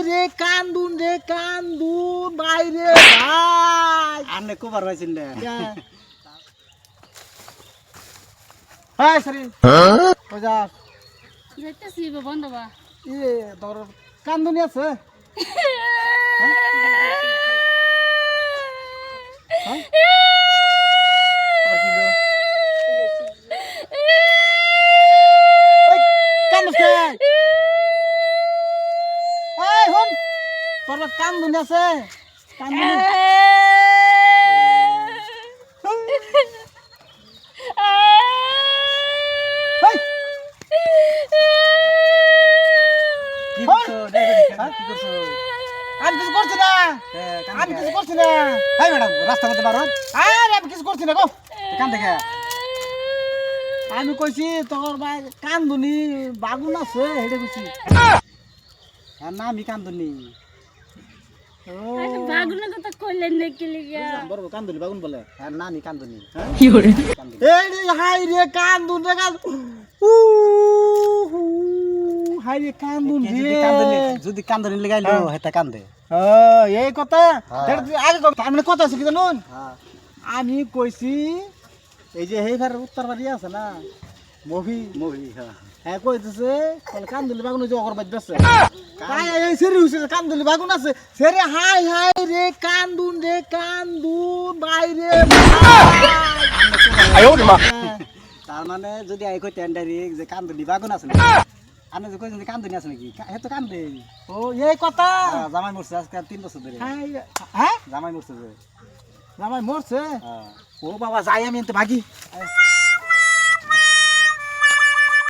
রে কান্দুন বাইরে ভাই আনে কোবার হইছেন না হ্যাঁ সরি ওজা যাইতেছি বন্ধ বা ইয়ে তোর কান্দুনি আছে কান্দুনি আছে কান্দুনি কি করছো কি করছো আমি কিছু করছি না আমি কিছু করছি না হাই ম্যাডাম রাস্তা মধ্যে মারো আরে আমি কিছু করছি না গো কান দেখে আমি কইছি তোর ভাই কান্দুনি বাগুন আছে হেডে কইছি আর না আমি কান্দুনি বাগুনের কথা কইলেন নাকি লিগা বড় কান্দুনি বাগুন বলে আর না আমি কান্দুনি কি করে এই রে হাই রে কান্দুন রে হাই রে কান্দুন রে যদি কান্দুনি লাগাইলো হেতা কান্দে এই কথা আগে মানে কথা আছে কি জানুন আমি কইছি এই যে হেই ঘরের উত্তর বাড়ি আছে না মুভি হ্যাঁ হ্যাঁ কইতেছে তাহলে কান্দুলি বাগুন যে অগরবাদ আছে তাই এই সেরি হইছে কান্দুলি বাগুন আছে সেরি হাই রে কান্দুন বাইরে আয়ো মা তার মানে যদি আই কই টেন্ডারি যে কান্দুনি বাগুন আছে না আনে যে কইছেন কান্দুনি আছে নাকি হে তো কান্দে ও এই কথা জামাই মরছে আজকে 3 বছর ধরে হ্যাঁ জামাই মরছে যে জামাই মরছে হ্যাঁ ও বাবা যাই আমি এনতে ভাগি